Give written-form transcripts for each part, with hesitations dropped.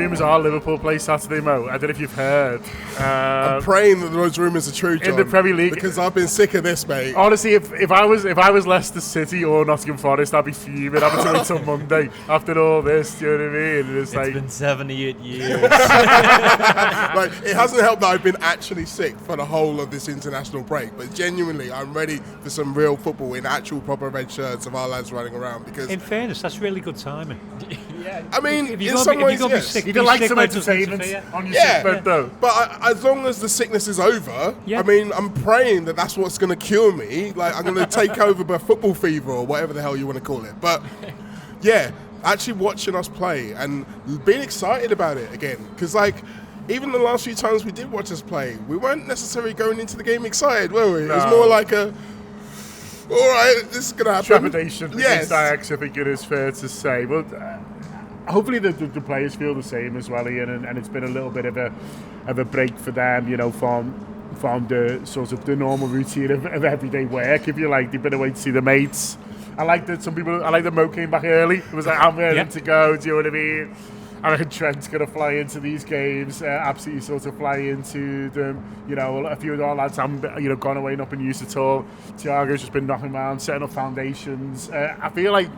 rumours are Liverpool play Saturday, Mo. I don't know if you've heard. I'm praying that those rumours are true, John. In the Premier League, because I've been sick of this, mate. Honestly, if I was Leicester City or Nottingham Forest, I'd be fuming. Having to wait till Monday after all this. Do you know what I mean? It's been 78 years. Like, it hasn't helped that I've been actually sick for the whole of this international break, but genuinely, I'm ready for some real football in actual proper red shirts of our lads running around. Because, in fairness, that's really good timing. I mean, in some ways, yes. You can like some entertainment on your sick bed, though. But as long as the sickness is over, I mean, I'm praying that that's what's going to cure me. Like, I'm going to take over by football fever or whatever the hell you want to call it. But yeah, actually watching us play and being excited about it again, because like, even the last few times we did watch us play, we weren't necessarily going into the game excited, were we? No. It was more like a, all right, this is going to happen. Trepidation against Ajax, I think it is fair to say. But hopefully the players feel the same as well, Ian, and it's been a little bit of a break for them, you know, from the sort of the normal routine of everyday work, if you like. They've been away to see the mates. I like that Mo came back early. It was like, I'm ready to go, do you know what I mean? I reckon Trent's going to fly into these games, absolutely sort of fly into them. You know, a few of our lads haven't, gone away, not been used at all. Thiago's just been knocking around, setting up foundations. I feel like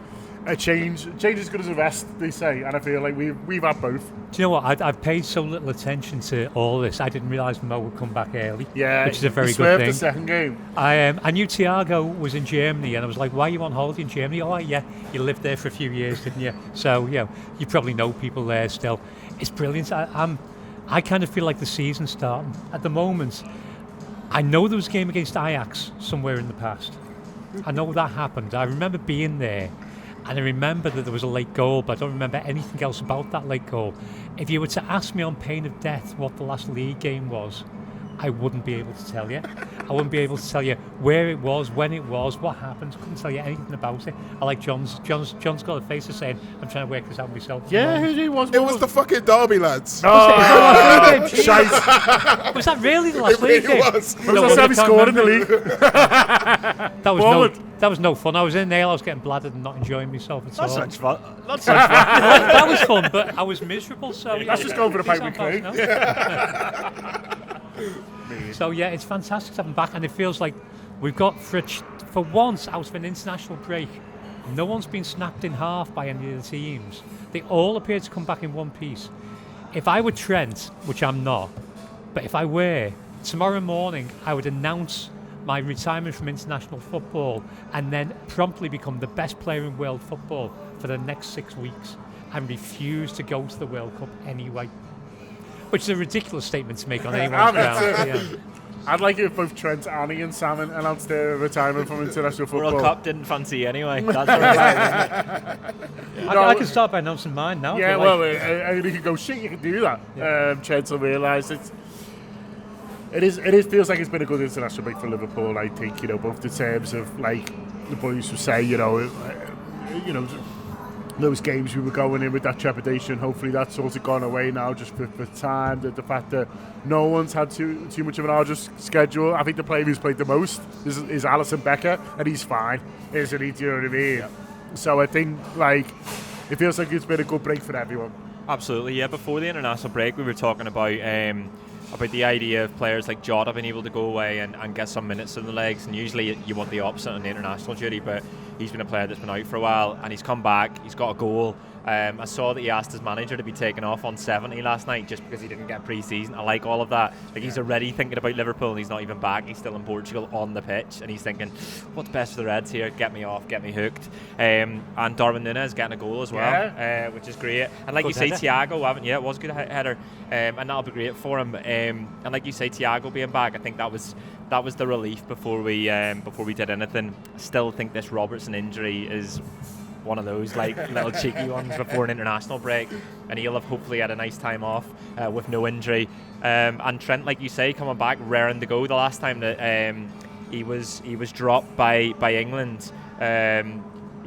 a change is good as a rest, they say, and I feel like we've had both. Do you know what? I've paid so little attention to all this. I didn't realise Mo would come back early. Yeah, which is a very good thing. The second game. I knew Thiago was in Germany, and I was like, "Why are you on holiday in Germany?" Oh, yeah, you lived there for a few years, didn't you? So you probably know people there still. It's brilliant. I kind of feel like the season's starting at the moment. I know there was a game against Ajax somewhere in the past. I know that happened. I remember being there. And I remember that there was a late goal, but I don't remember anything else about that late goal. If you were to ask me on pain of death what the last league game was, I wouldn't be able to tell you. I wouldn't be able to tell you where it was, when it was, what happened. Couldn't tell you anything about it. I like John's got a face of saying, I'm trying to work this out myself. Yeah, it was. It was the fucking Derby, lads. Oh, shite. Was that really the last league game? It was. When was the time he scored in the league? That was no fun. I was in there, I was getting bladdered and not enjoying myself at all. That's fun. That was fun, but I was miserable. So that's just going for the pipe with Clay. So yeah, it's fantastic to have him back, and it feels like we've got for once out of an international break. No one's been snapped in half by any of the teams. They all appear to come back in one piece. If I were Trent, which I'm not, but if I were, tomorrow morning I would announce my retirement from international football and then promptly become the best player in world football for the next 6 weeks and refuse to go to the World Cup anyway. Which is a ridiculous statement to make on anyone's ground. I'd like it if both Trent, Annie and Salmon announced their retirement from international football. World Cup didn't fancy anyway. That's what I can start by announcing mine now. Yeah, well, you can go, shit, you can do that. Yeah. Trent will realise it feels like it's been a good international break for Liverpool. I think, both the terms of, like the boys would say, those games we were going in with that trepidation, hopefully that's sort of gone away now just for time. The fact that no one's had too much of an arduous schedule. I think the player who's played the most is Alisson Becker, and he's fine, isn't he? Do you know what I mean? Yeah. So I think, it feels like it's been a good break for everyone. Absolutely, yeah. Before the international break, we were talking about the idea of players like Jota being able to go away and get some minutes in the legs, and usually you want the opposite on the international duty, but he's been a player that's been out for a while and he's come back, he's got a goal. I saw that he asked his manager to be taken off on 70 last night just because he didn't get pre-season. I like all of that. He's already thinking about Liverpool and he's not even back. He's still in Portugal on the pitch and he's thinking, what's best for the Reds here? Get me off, get me hooked. And Darwin Núñez getting a goal as well, which is great. And like good you say, Thiago, it was a good header, and that'll be great for him. And like you say, Thiago being back, I think that was the relief before we did anything. I still think this Robertson injury is one of those little cheeky ones before an international break, and he'll have hopefully had a nice time off with no injury. And Trent, like you say, coming back, raring to go. The last time that he was dropped by England, he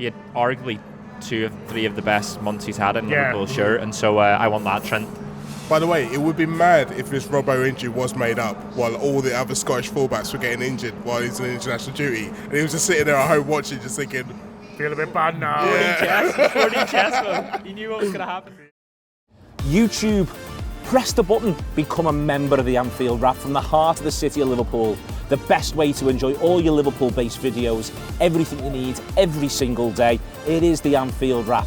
had arguably 2 or 3 of the best months he's had in Liverpool shirt, and so I want that, Trent. By the way, it would be mad if this Robbo injury was made up while all the other Scottish fullbacks were getting injured while he's on international duty, and he was just sitting there at home watching, just thinking, feel a bit bad now. Yeah. 40 chest, he knew what was going to happen. YouTube, press the button, become a member of the Anfield Wrap from the heart of the city of Liverpool. The best way to enjoy all your Liverpool-based videos, everything you need, every single day. It is the Anfield Wrap.